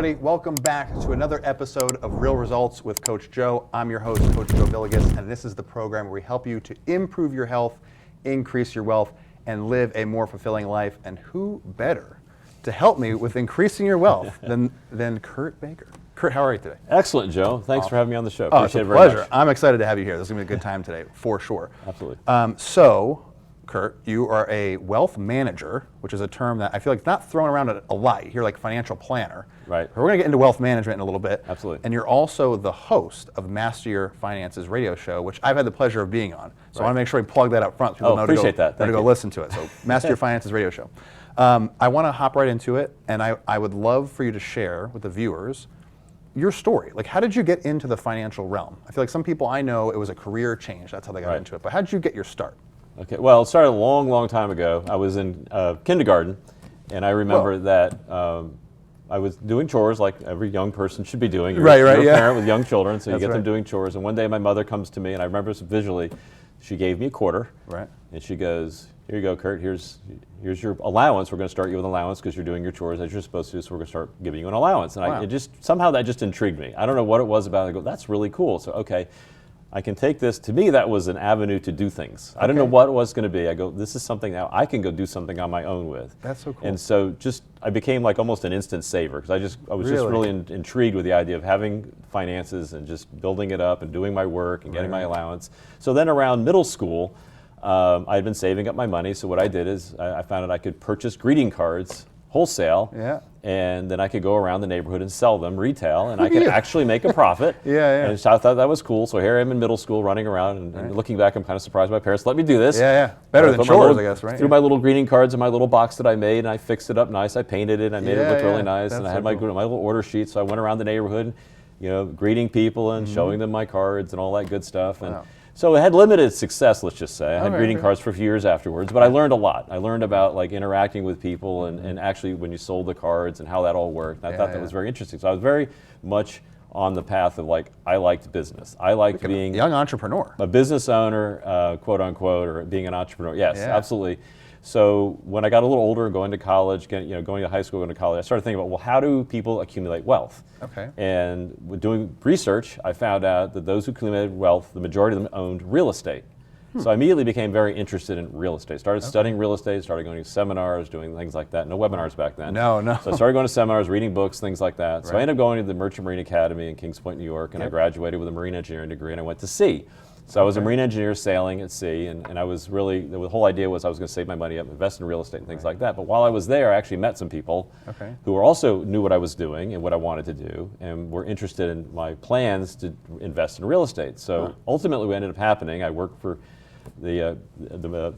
everybody. Welcome back to another episode of Real Results with Coach Joe. I'm your host, Coach Joe Villegas, and this is the program where we help you to improve your health, increase your wealth, and live a more fulfilling life. And who better to help me with increasing your wealth than Kurt Baker. Kurt, how are you today? Excellent, Joe. Thanks for having me on the show. Appreciate it very pleasure. much. I'm excited to have you here. This is going to be a good time today, for sure. Absolutely. So, Kurt, you are a wealth manager, which is a term that I feel like it's not thrown around a lot. You hear like financial planner. Right. We're going to get into wealth management in a little bit. Absolutely. And you're also the host of Master Your Finances radio show, which I've had the pleasure of being on. So I want to make sure we plug that up front so people know appreciate that. to go listen to it. So Master Your Finances radio show. I want to hop right into it, and I would love for you to share with the viewers your story. Like, how did you get into the financial realm? I feel like some people I know, it was a career change. That's how they got into it. But how did you get your start? Okay. Well, it started a long, long time ago. I was in kindergarten, and I remember that I was doing chores like every young person should be doing. You're a parent with young children, so you get them doing chores. And one day my mother comes to me, and I remember this visually. She gave me a quarter, and she goes, "Here you go, Kurt. Here's your allowance. We're going to start you with an allowance because you're doing your chores as you're supposed to. So we're going to start giving you an allowance." And it just somehow that just intrigued me. I don't know what it was about it. I go, "That's really cool." So okay, I can take this. To me, that was an avenue to do things. I didn't know what it was going to be. I go, "This is something now I can go do something on my own with." That's so cool. And so I became like almost an instant saver because I was just really intrigued with the idea of having finances and just building it up and doing my work and getting my allowance. So then around middle school, I had been saving up my money. So what I did is I found out I could purchase greeting cards wholesale, and then I could go around the neighborhood and sell them retail, and I could actually make a profit. And so I thought that was cool. So here I am in middle school running around, and looking back, I'm kind of surprised my parents let me do this. Better than chores, I guess, right? Threw my little greeting cards in my little box that I made, and I fixed it up nice. I painted it, I made it look really nice, and I had my little order sheet. So I went around the neighborhood, greeting people and showing them my cards and all that good stuff. And so it had limited success, let's just say. I had greeting cards for a few years afterwards, but I learned a lot. I learned about like interacting with people and actually when you sold the cards and how that all worked. And I thought that was very interesting. So I was very much on the path of like, I liked business. I liked being a young entrepreneur. A business owner, quote unquote, or being an entrepreneur. Yes, absolutely. So when I got a little older, going to college, going to high school, going to college, I started thinking about, well, how do people accumulate wealth? And with doing research, I found out that those who accumulated wealth, the majority of them owned real estate. So I immediately became very interested in real estate. Started studying real estate, started going to seminars, doing things like that. No webinars back then. No. So I started going to seminars, reading books, things like that. So I ended up going to the Merchant Marine Academy in Kings Point, New York, and I graduated with a marine engineering degree, and I went to sea. So I was a marine engineer sailing at sea, and I was really, the whole idea was I was going to save my money up, invest in real estate and things like that. But while I was there, I actually met some people who were also knew what I was doing and what I wanted to do, and were interested in my plans to invest in real estate. So ultimately what ended up happening, I worked for the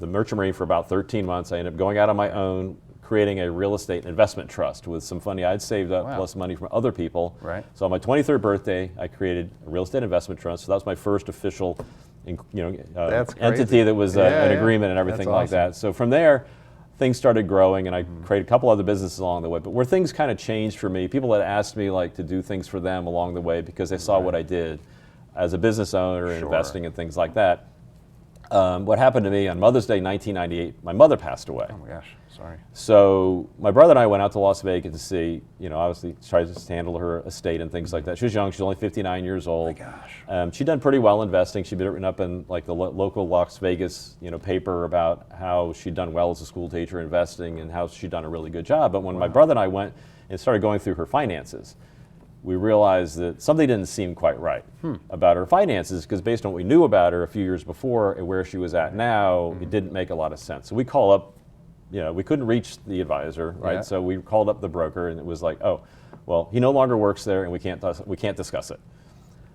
Merchant Marine for about 13 months. I ended up going out on my own, creating a real estate investment trust with some money I'd saved up plus money from other people. So on my 23rd birthday, I created a real estate investment trust. So that was my first official entity that was an agreement and everything like that. So from there, things started growing, and I created a couple other businesses along the way. But where things kind of changed for me, people had asked me like to do things for them along the way because they saw what I did as a business owner and investing and things like that. What happened to me on Mother's Day 1998, my mother passed away. Oh my gosh, sorry. So my brother and I went out to Las Vegas to see, obviously try to handle her estate and things like that. She was young, she was only 59 years old. Oh my gosh. She'd done pretty well investing. She'd been written up in like the local Las Vegas, paper about how she'd done well as a school teacher investing and how she'd done a really good job. But when my brother and I went and started going through her finances, we realized that something didn't seem quite right about her finances, because based on what we knew about her a few years before and where she was at now, it didn't make a lot of sense. So we call up, we couldn't reach the advisor, right? So we called up the broker, and it was like, oh, well, he no longer works there, and we can't discuss it.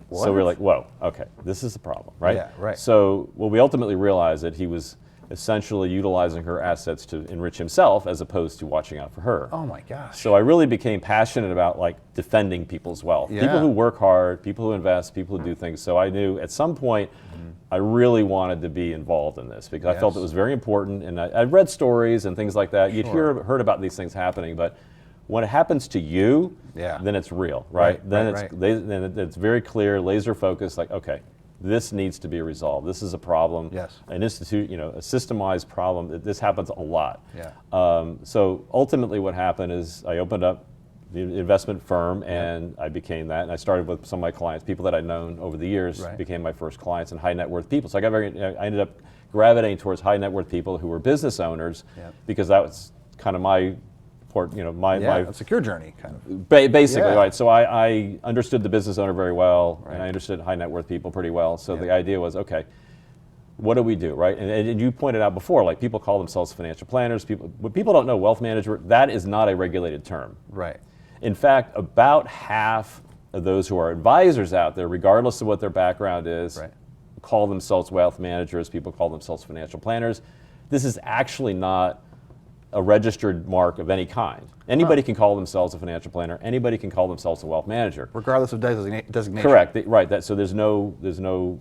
What? So we're like, whoa, okay, this is the problem, right? So what we ultimately realized that he was essentially utilizing her assets to enrich himself as opposed to watching out for her. Oh my gosh. So I really became passionate about like defending people's wealth. People who work hard, people who invest, people who do things. So I knew at some point I really wanted to be involved in this because I felt it was very important, and I read stories and things like that. You'd heard about these things happening, but when it happens to you, then it's real, right? Then it's very clear, laser focused, like, okay, this needs to be resolved. This is a problem. An institute, a systemized problem. This happens a lot. So ultimately what happened is I opened up investment firm, and I became that. And I started with some of my clients, people that I'd known over the years, Right. became my first clients, and high net worth people. So I ended up gravitating towards high net worth people who were business owners, because that was kind of my my secure journey, kind of. Basically, Yeah. right. So I understood the business owner very well, Right. and I understood high net worth people pretty well. So the idea was, okay, what do we do, right? And you pointed out before, like people call themselves financial planners. What people don't know, wealth manager, that is not a regulated term. Right. In fact, about half of those who are advisors out there, regardless of what their background is, Right. call themselves wealth managers. People call themselves financial planners. This is actually not a registered mark of any kind. Anybody can call themselves a financial planner. Anybody can call themselves a wealth manager. Regardless of designation. Correct. Right. So there's no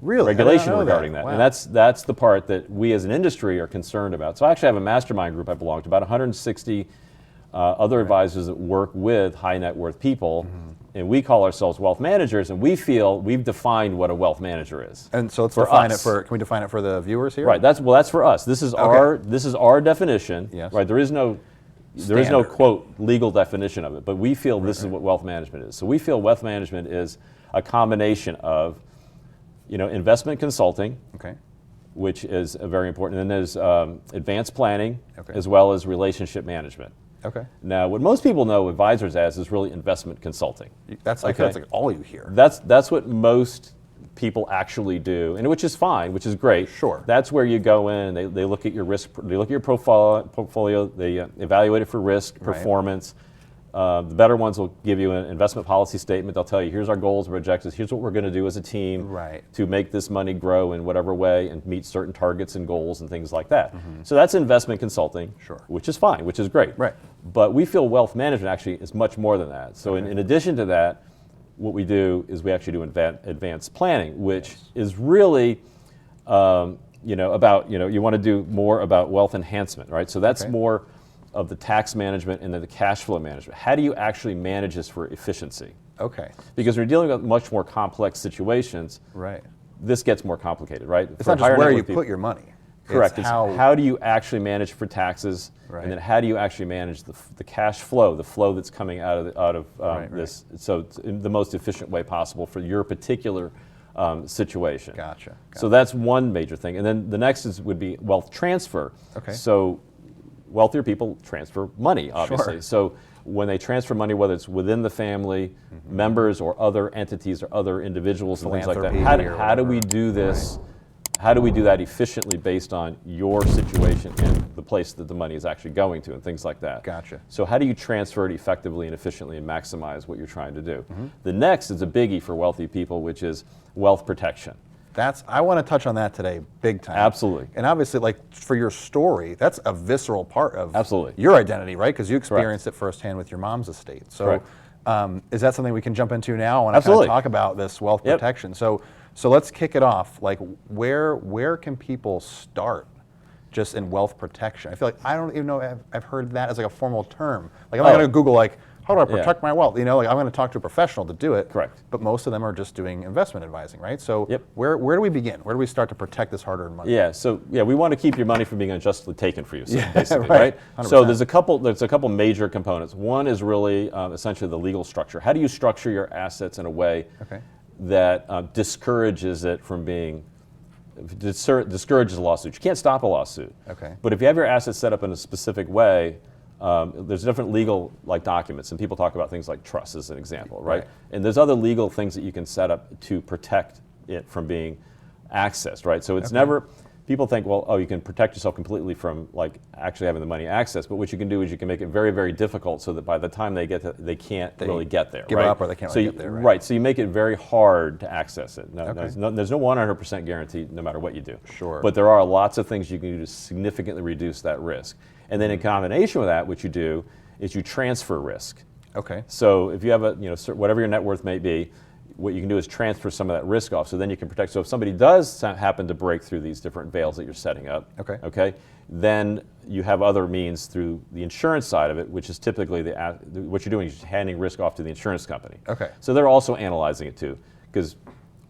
Really? regulation I didn't know regarding that. that, Wow. and that's the part that we as an industry are concerned about. So I actually have a mastermind group I belong to, about 160 other advisors that work with high net worth people, and we call ourselves wealth managers, and we feel we've defined what a wealth manager is. And so let's For define us. can we define it for the viewers here? Right. That's for us. This is our definition. Yes. Right. There is no Standard. quote legal definition of it, but we feel this is what wealth management is. So we feel wealth management is a combination of, investment consulting, Okay. which is very important, and then there's advanced planning, Okay. as well as relationship management. Okay. Now, what most people know advisors as is really investment consulting. That's like all you hear. That's what most people actually do, and which is fine, which is great. Sure. That's where you go in and they look at your risk, they look at your portfolio, they evaluate it for risk, Right. performance. The better ones will give you an investment policy statement. They'll tell you, here's our goals and objectives, here's what we're going to do as a team Right. to make this money grow in whatever way and meet certain targets and goals and things like that. So that's investment consulting, Sure. which is fine, which is great. Right. But we feel wealth management actually is much more than that. So in addition to that, what we do is we actually do advanced planning, which is really, about, you want to do more about wealth enhancement, right? So that's more of the tax management and then the cash flow management. How do you actually manage this for efficiency? Okay. Because we're dealing with much more complex situations. Right. This gets more complicated, right? It's not just where you put your money. Correct. It's how do you actually manage for taxes, Right. and then how do you actually manage the cash flow, the flow that's coming out of Right. this, so it's in the most efficient way possible for your particular situation. Gotcha. So that's one major thing, and then the next would be wealth transfer. Okay. So wealthier people transfer money, obviously. Sure. So when they transfer money, whether it's within the family, members, or other entities or other individuals, and things like that, Philanthropy or how do we whatever. do this? How do we do that efficiently based on your situation and the place that the money is actually going to and things like that? Gotcha. So how do you transfer it effectively and efficiently and maximize what you're trying to do? The next is a biggie for wealthy people, which is wealth protection. I want to touch on that today, big time. Absolutely. And obviously, like for your story, that's a visceral part of Absolutely. your identity, right? Because you experienced it firsthand with your mom's estate. So, Correct. Is that something we can jump into now? I want to kind Absolutely. of talk about this wealth Yep. protection. So let's kick it off. Like, where can people start just in wealth protection? I feel like I don't even know I've heard that as like a formal term. Like I'm not going to Google like, how do I protect my wealth? Like I'm going to talk to a professional to do it. Correct. But most of them are just doing investment advising, right? So Yep. where do we begin? Where do we start to protect this hard-earned money? Yeah, so we want to keep your money from being unjustly taken for you, so Yeah, basically, right. right? So 100%. there's a couple major components. One is really essentially the legal structure. How do you structure your assets in a way that discourages it from being discourages a lawsuit? You can't stop a lawsuit. Okay. But if you have your assets set up in a specific way, there's different legal documents, and people talk about things like trusts as an example, right? And there's other legal things that you can set up to protect it from being accessed, right? So it's never, people think, well, you can protect yourself completely from like actually having the money accessed, but what you can do is you can make it very, very difficult so that by the time they get to, they can't really get there, give right? up or they can't so really get there, right? Right, so you make it very hard to access it. There's no 100% guarantee no matter what you do. Sure. But there are lots of things you can do to significantly reduce that risk. And then in combination with that, what you do is you transfer risk. Okay. So if you have whatever your net worth may be, what you can do is transfer some of that risk off, so then you can protect. So if somebody does happen to break through these different veils that you're setting up, okay, then you have other means through the insurance side of it, which is typically what you're doing is just handing risk off to the insurance company. Okay. So they're also analyzing it too, because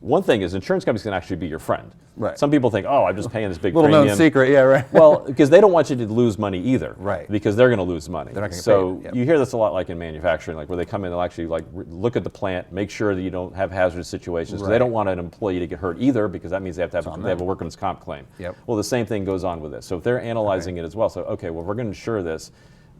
One thing is insurance companies can actually be your friend. Right. Some people think, oh, I'm just paying this big Little premium. known secret, yeah, right. Well, because they don't want you to lose money either. Right. Because they're going to lose money. They're not gonna get so paid, yep. you hear this a lot like in manufacturing, like where they come in, they'll actually like look at the plant, make sure that you don't have hazardous situations. Because Right. they don't want an employee to get hurt either, because that means they have to have a workman's comp claim. Yep. Well, the same thing goes on with this. So if they're analyzing it as well, so okay, well, we're going to insure this,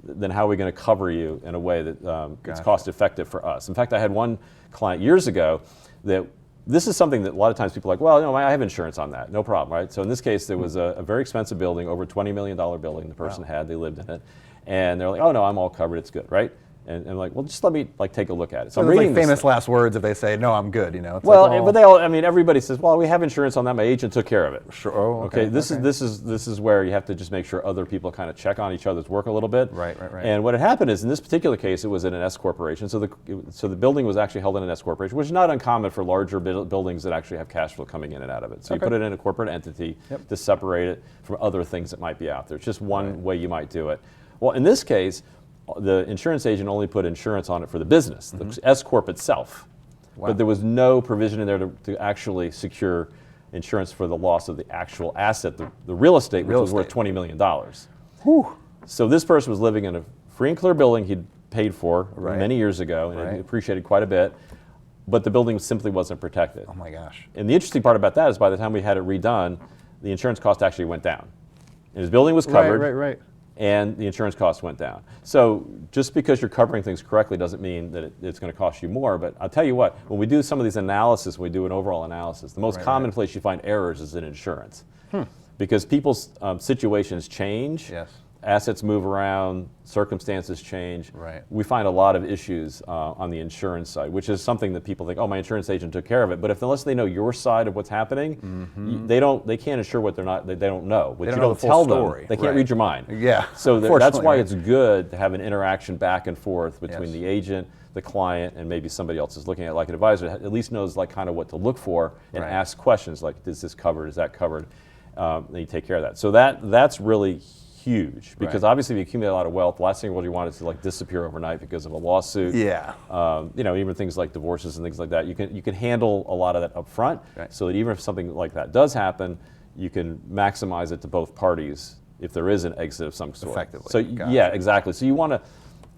then how are we going to cover you in a way that it's cost effective for us? In fact, I had one client years ago that this is something that a lot of times people are like, well, you know, I have insurance on that, no problem, right? So in this case, there was a very expensive building, over $20 million building the person had, they lived in it, and they're like, oh no, I'm all covered, it's good, right? And I'm like, well, just let me like take a look at it. So I'm it's reading like famous this last words if they say, no, I'm good, you know. It's well, like, well, but they all, I mean, everybody says, well, we have insurance on that, my agent took care of it. Sure. Oh, okay. This is where you have to just make sure other people kind of check on each other's work a little bit. Right. And what had happened is, in this particular case, it was in an S corporation. So the building was actually held in an S corporation, which is not uncommon for larger buildings that actually have cash flow coming in and out of it. So you put it in a corporate entity to separate it from other things that might be out there. It's just one way you might do it. Well, in this case, the insurance agent only put insurance on it for the business, the S corp itself. Wow. But there was no provision in there to actually secure insurance for the loss of the actual asset, the real estate, which was worth $20 million. Whew. So this person was living in a free and clear building he'd paid for many years ago and had appreciated quite a bit, but the building simply wasn't protected. Oh my gosh. And the interesting part about that is by the time we had it redone, the insurance cost actually went down. And his building was covered. Right. And the insurance costs went down. So just because you're covering things correctly doesn't mean that it's going to cost you more. But I'll tell you what, when we do some of these analysis, when we do an overall analysis, the most common place you find errors is in insurance. Because people's situations change. Yes. Assets move around, circumstances change. Right. We find a lot of issues on the insurance side, which is something that people think, oh, my insurance agent took care of it. But unless they know your side of what's happening, they can't insure what they don't know. What They don't you know don't the full tell story. them, they can't read your mind. Yeah. So that's why Unfortunately, it's good to have an interaction back and forth between the agent, the client, and maybe somebody else is looking at it, like an advisor, that at least knows like kind of what to look for and ask questions like, is this covered, is that covered? Then you take care of that. So that's really huge, because obviously if you accumulate a lot of wealth, the last thing you want is to like disappear overnight because of a lawsuit. Yeah. You know, even things like divorces and things like that, you can handle a lot of that up front, so that even if something like that does happen, you can maximize it to both parties if there is an exit of some sort. Effectively. So yeah, exactly. So you want to,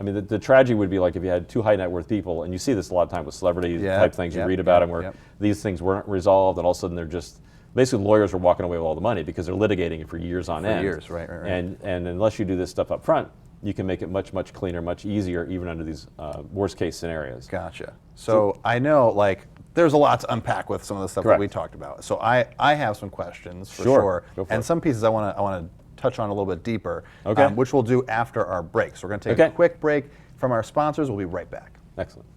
I mean, the tragedy would be like if you had two high net worth people, and you see this a lot of time with celebrity type things, you read about them where these things weren't resolved, and all of a sudden they're just, basically lawyers are walking away with all the money because they're litigating it for years on end. Years, right. And unless you do this stuff up front, you can make it much, much cleaner, much easier, even under these worst case scenarios. Gotcha. So I know, like, there's a lot to unpack with some of the stuff that we talked about. So I have some questions for sure. Go for and it. some pieces I want to touch on a little bit deeper, which we'll do after our break. So we're going to take a quick break from our sponsors. We'll be right back. Excellent.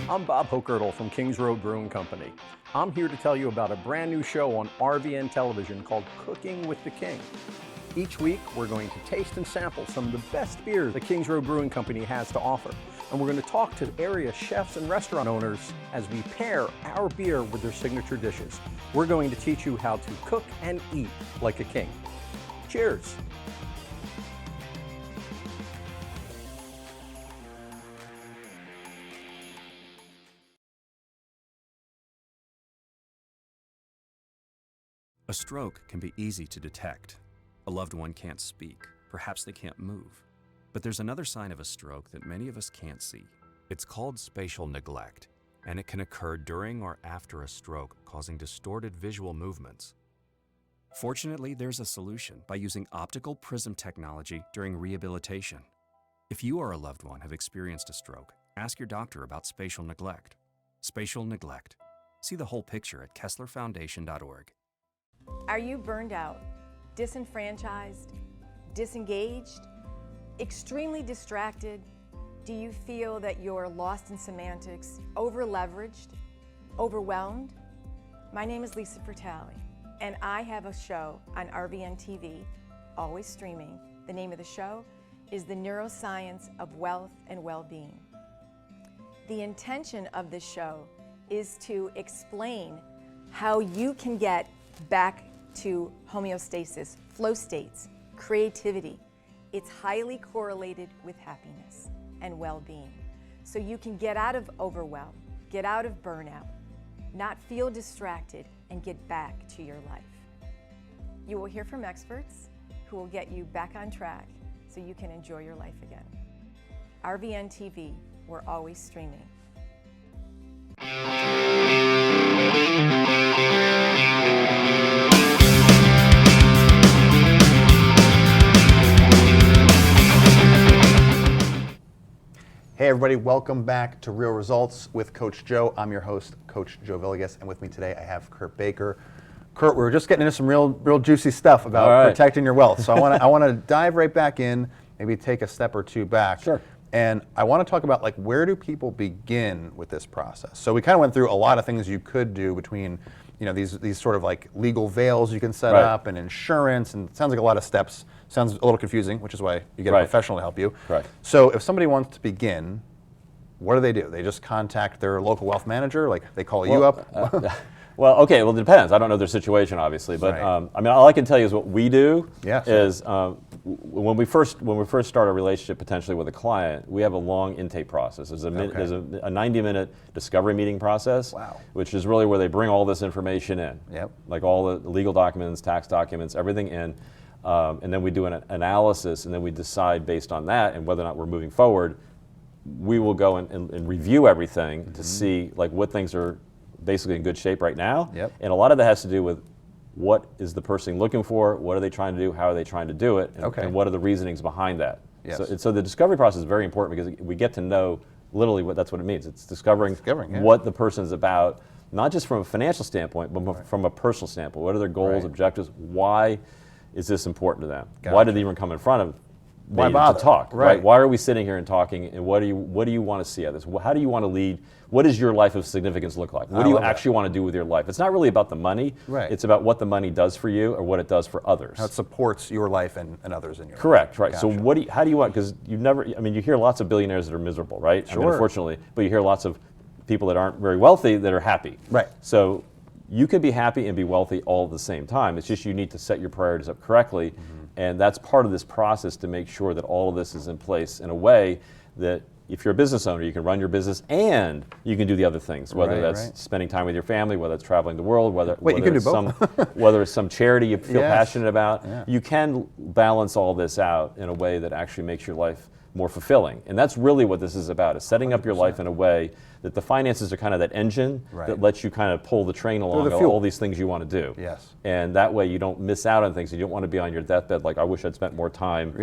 I'm Bob Hocherdle from Kings Road Brewing Company. I'm here to tell you about a brand new show on RVN television called Cooking with the King. Each week, we're going to taste and sample some of the best beers the Kings Road Brewing Company has to offer. And we're going to talk to area chefs and restaurant owners as we pair our beer with their signature dishes. We're going to teach you how to cook and eat like a king. Cheers. A stroke can be easy to detect. A loved one can't speak, perhaps they can't move. But there's another sign of a stroke that many of us can't see. It's called spatial neglect, and it can occur during or after a stroke, causing distorted visual movements. Fortunately, there's a solution by using optical prism technology during rehabilitation. If you or a loved one have experienced a stroke, ask your doctor about spatial neglect. Spatial neglect. See the whole picture at KesslerFoundation.org. Are you burned out, disenfranchised, disengaged, extremely distracted? Do you feel that you're lost in semantics, over-leveraged, overwhelmed? My name is Lisa Fratelli, and I have a show on RVN TV, always streaming. The name of the show is The Neuroscience of Wealth and Well-Being. The intention of this show is to explain how you can get back to homeostasis, flow states, creativity. It's highly correlated with happiness and well-being. So you can get out of overwhelm, get out of burnout, not feel distracted, and get back to your life. You will hear from experts who will get you back on track so you can enjoy your life again. RVN TV, we're always streaming. Hey everybody, welcome back to Real Results with Coach Joe. I'm your host, Coach Joe Villegas, and with me today I have Kurt Baker. Kurt, we were just getting into some real juicy stuff about protecting your wealth. So I want to dive right back in, maybe take a step or two back. Sure. And I want to talk about, like, where do people begin with this process? So we kind of went through a lot of things you could do between, you know, these sort of like legal veils you can set up, and insurance, and it sounds like a lot of steps. Sounds a little confusing, which is why you get a professional to help you. Right. So if somebody wants to begin, what do? They just contact their local wealth manager? Like, they call you up? Well, okay, well, it depends. I don't know their situation, obviously, but I mean, all I can tell you is what we do is when we first start a relationship potentially with a client, we have a long intake process. There's a 90-minute discovery meeting process, which is really where they bring all this information in, like all the legal documents, tax documents, everything in, and then we do an analysis, and then we decide based on that and whether or not we're moving forward. We will go and review everything to see like what things are basically in good shape right now. And a lot of that has to do with what is the person looking for, what are they trying to do, how are they trying to do it, and what are the reasonings behind that. So the discovery process is very important because we get to know literally that's what it means. It's discovering what the person is about, not just from a financial standpoint, but from a personal standpoint. What are their goals, objectives? Why is this important to them? Why did they even come in front of me to talk? Why are we sitting here and talking, and what do you want to see out of this? How do you want to lead? What does your life of significance look like? What do you actually want to do with your life? It's not really about the money. It's about what the money does for you or what it does for others. How it supports your life and others in your life. Correct, right. So how do you want, because you hear lots of billionaires that are miserable, right? I mean, unfortunately, but you hear lots of people that aren't very wealthy that are happy. So you can be happy and be wealthy all at the same time. It's just you need to set your priorities up correctly. And that's part of this process to make sure that all of this is in place in a way that if you're a business owner, you can run your business and you can do the other things, whether that's spending time with your family, whether it's traveling the world, whether it's some charity you feel passionate about. You can balance all this out in a way that actually makes your life more fulfilling. And that's really what this is about, is setting up your life in a way that the finances are kind of that engine that lets you kind of pull the train along all these things you want to do. And that way you don't miss out on things. You don't want to be on your deathbed like, I wish I'd spent more time.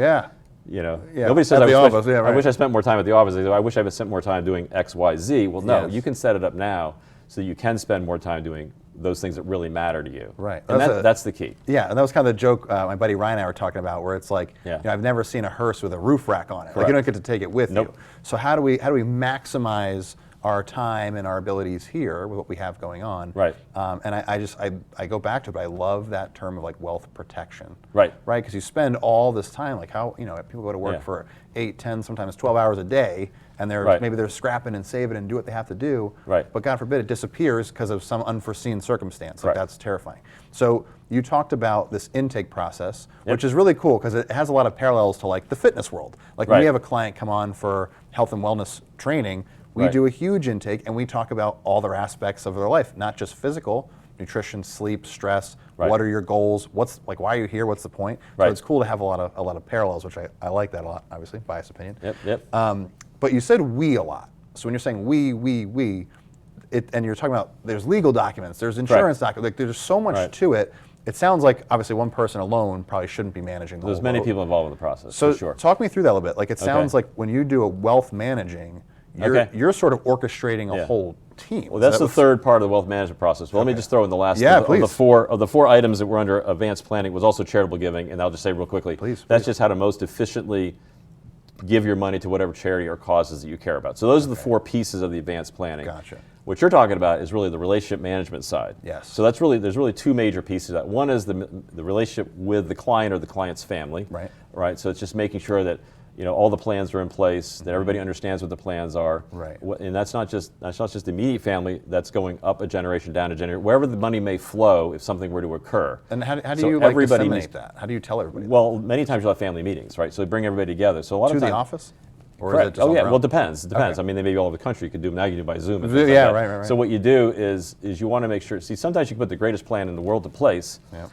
You know, nobody says, I wish I spent more time at the office. They say, I wish I had spent more time doing X, Y, Z. Well, no, you can set it up now so you can spend more time doing those things that really matter to you. And that's the key. And that was kind of the joke my buddy Ryan and I were talking about, where it's like, you know, I've never seen a hearse with a roof rack on it. Like, you don't get to take it with you. So how do we maximize our time and our abilities here with what we have going on? And I go back to it, but I love that term of like wealth protection. Because you spend all this time, like, how, you know, people go to work for 8, 10, sometimes 12 hours a day, and maybe they're scrapping and saving and do what they have to do, but God forbid it disappears because of some unforeseen circumstance. Like, that's terrifying. So you talked about this intake process, which is really cool because it has a lot of parallels to like the fitness world. Like when we have a client come on for health and wellness training, we do a huge intake and we talk about all their aspects of their life, not just physical, nutrition, sleep, stress, what are your goals, why are you here, what's the point? So it's cool to have a lot of parallels, which I like that a lot, obviously, biased opinion. But you said we a lot. So when you're saying we, and you're talking about there's legal documents, there's insurance documents, like there's so much to it. It sounds like obviously one person alone probably shouldn't be managing the whole There's many people involved in the process, so for sure. Talk me through that a little bit. Like, it sounds like when you do a wealth managing, you're sort of orchestrating a whole team. Well, that's the third part of the wealth management process. Well, let me just throw in the last of the four items that were under advanced planning was also charitable giving, and I'll just say real quickly, that's just how to most efficiently give your money to whatever charity or causes that you care about. So those are the four pieces of the advanced planning. What you're talking about is really the relationship management side. So there's really two major pieces of that. One is the relationship with the client or the client's family. So it's just making sure that all the plans are in place, that everybody understands what the plans are. Right. And that's not just the immediate family, that's going up a generation, down a generation, wherever the money may flow if something were to occur. And how do So you everybody disseminate that? How do you tell everybody? Well, many times you'll have family meetings, right? So they bring everybody together. So a lot to of times, the office? Or correct. is it just Oh on yeah, their well it own? depends. It depends. Okay. I mean, they may be all over the country. You could do them now. You can do by Zoom. And things Yeah, like that. right. So what you do is you want to make sure. See, sometimes you can put the greatest plan in the world to place. Yeah.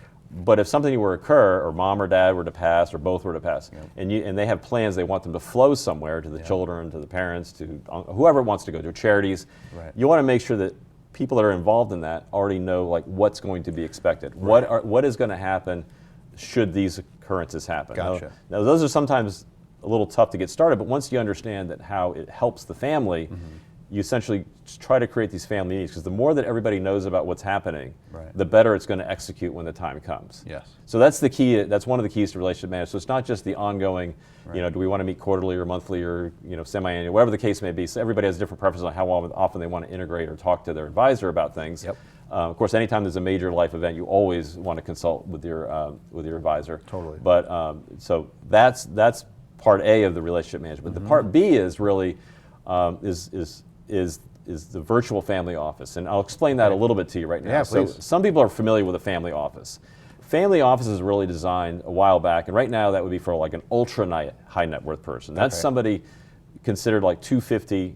But if something were to occur, or mom or dad were to pass, or both were to pass, and they have plans, they want them to flow somewhere to the children, to the parents, to whoever wants to go to charities. Right. You want to make sure that people that are involved in that already know like what's going to be expected. Right. What is going to happen should these occurrences happen. Gotcha. Now those are sometimes a little tough to get started, but once you understand that how it helps the family, you essentially try to create these family meetings, because the more that everybody knows about what's happening, Right. the better it's going to execute when the time comes. Yes. So that's the key. That's one of the keys to relationship management. So it's not just the ongoing, do we want to meet quarterly or monthly or semi-annual, whatever the case may be. So everybody has different preferences on how often they want to integrate or talk to their advisor about things. Yep. Of course, anytime there's a major life event, you always want to consult with your advisor. Totally. But so that's part A of the relationship management. The part B is really is the virtual family office, and I'll explain that a little bit to you right now. Yeah, so please. some people are familiar with a family office. Family office is really designed a while back, and right now that would be for like an ultra high net worth person. That's Okay. somebody considered like 250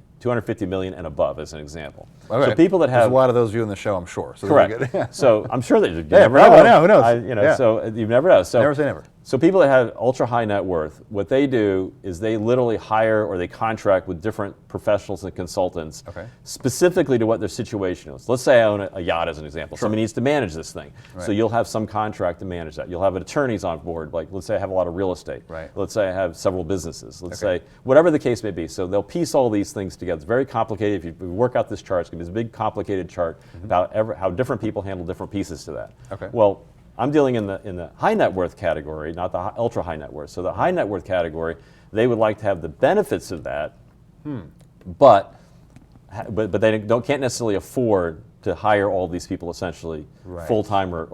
million and above, as an example. Okay. So people that There's have a lot of those viewing the show, I'm sure. So correct. these are good. So I'm sure that you Yeah, never probably know. know. Who knows? Yeah. So you never know. So Never say never. So people that have ultra high net worth, what they do is they literally hire or they contract with different professionals and consultants specifically to what their situation is. Let's say I own a yacht, as an example. Somebody needs to manage this thing. Right. So you'll have some contract to manage that. You'll have attorneys on board. Like, let's say I have a lot of real estate. Right. Let's say I have several businesses. Let's say whatever the case may be. So they'll piece all these things together. It's very complicated. If you work out this chart, it's going to be this big complicated chart about how different people handle different pieces to that. Okay. Well, I'm dealing in the high net worth category, not the ultra high net worth. So the high net worth category, they would like to have the benefits of that, but they can't necessarily afford to hire all these people essentially Right. full time or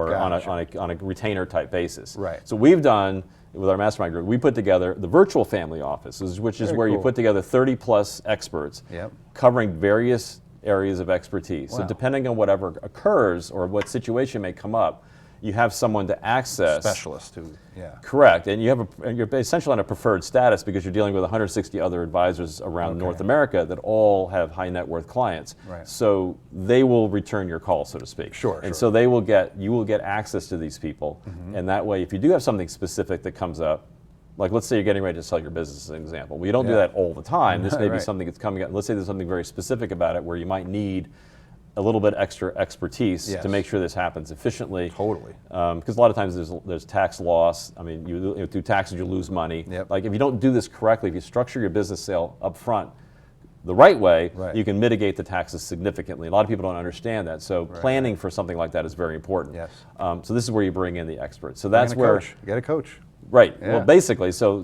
Gotcha. on a retainer type basis. Right. So we've done with our mastermind group, we put together the virtual family office, which is Very where you cool. put together 30 plus experts Yep. covering various areas of expertise. So Wow. depending on whatever occurs or what situation may come up, you have someone to access. Specialist who, yeah. Correct, and you're essentially on a preferred status because you're dealing with 160 other advisors around North America that all have high net worth clients. Right. So they will return your call, so to speak. Sure, And sure. so you will get access to these people, and that way, if you do have something specific that comes up, like let's say you're getting ready to sell your business, as an example. Well, you don't do Yeah. that all the time. This may be Right. something that's coming up. Let's say there's something very specific about it where you might need a little bit extra expertise Yes. to make sure this happens efficiently. Totally. Because a lot of times there's tax loss. I mean, through taxes you lose money. Yep. Like if you don't do this correctly, if you structure your business sale up front the right way, Right. you can mitigate the taxes significantly. A lot of people don't understand that. So planning for something like that is very important. Yes. So this is where you bring in the experts. So that's Bring in a where. coach. You got a coach. Right. Yeah. Well, basically, so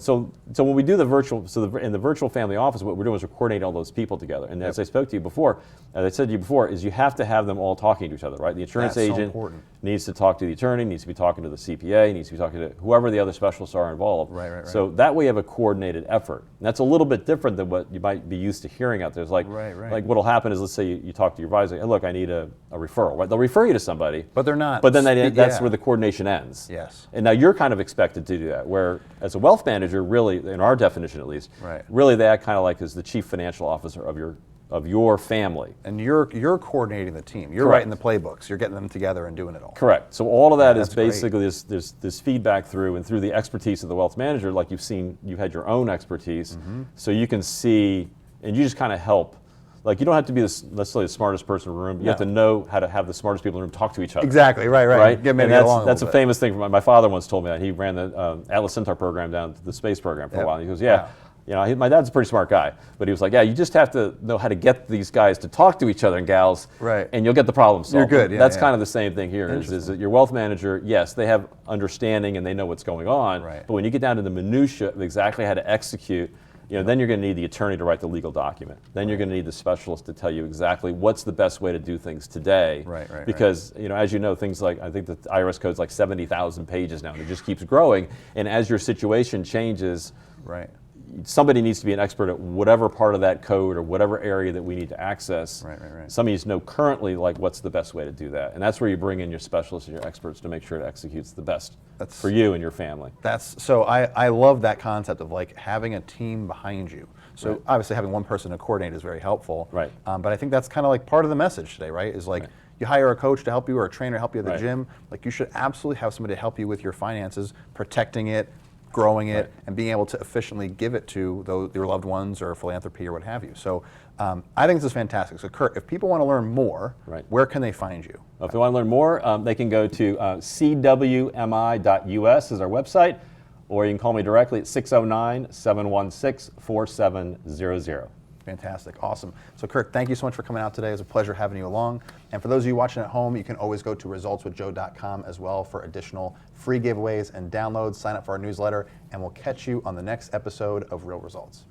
when we do the virtual, in the virtual family office, what we're doing is we're coordinating all those people together. And as I spoke to you before, as I said to you before, is you have to have them all talking to each other, right? The insurance That's so agent important. needs to talk to the attorney, needs to be talking to the CPA, needs to be talking to whoever the other specialists are involved. Right. So that way you have a coordinated effort. And that's a little bit different than what you might be used to hearing out there. It's like, Right. like what'll happen is, let's say you talk to your advisor, hey, look, I need a referral, right? They'll refer you to somebody. But they're not. But then that's yeah. where the coordination ends. Yes. And now you're kind of expected to do that, where as a wealth manager, really, in our definition at least, Right. really they act kind of like as the chief financial officer of your family. And you're coordinating the team. You're Correct. writing the playbooks. You're getting them together and doing it all. Correct. So all of that is that's great. basically this feedback through the expertise of the wealth manager, like you had your own expertise, Mm-hmm. so you can see, and you just kind of help. Like you don't have to be necessarily the smartest person in the room. You have to know how to have the smartest people in the room talk to each other. Exactly. Right. Right? Get maybe And that's, along that's a little bit. famous thing. My father once told me that. He ran the Atlas Centaur program down to the space program for a Yep. while. And he goes, yeah, my dad's a pretty smart guy. But he was like, yeah, you just have to know how to get these guys to talk to each other and gals. Right. And you'll get the problem solved. You're good, yeah, That's yeah. kind of the same thing here. Is that your wealth manager, yes, they have understanding and they know what's going on. Right. But when you get down to the minutia of exactly how to execute, then you're going to need the attorney to write the legal document. Then you're going to need the specialist to tell you exactly what's the best way to do things today. Right. Because as you know, things like, I think the IRS code's like 70,000 pages now, and it just keeps growing. And as your situation changes, Right. somebody needs to be an expert at whatever part of that code or whatever area that we need to access. Right. Somebody needs to know currently like what's the best way to do that. And that's where you bring in your specialists and your experts to make sure it executes the best for you and your family. So I love that concept of like having a team behind you. So obviously having one person to coordinate is very helpful. Right. But I think that's kind of like part of the message today, right? Is like you hire a coach to help you or a trainer to help you at the gym. Like you should absolutely have somebody to help you with your finances, protecting it, growing it, and being able to efficiently give it to your loved ones or philanthropy or what have you. So I think this is fantastic. So Kurt, if people want to learn more, where can they find you? Well, if they want to learn more, they can go to cwmi.us is our website, or you can call me directly at 609-716-4700. Fantastic, awesome. So Kurt, thank you so much for coming out today. It was a pleasure having you along. And for those of you watching at home, you can always go to resultswithjoe.com as well for additional free giveaways and downloads. Sign up for our newsletter, and we'll catch you on the next episode of Real Results.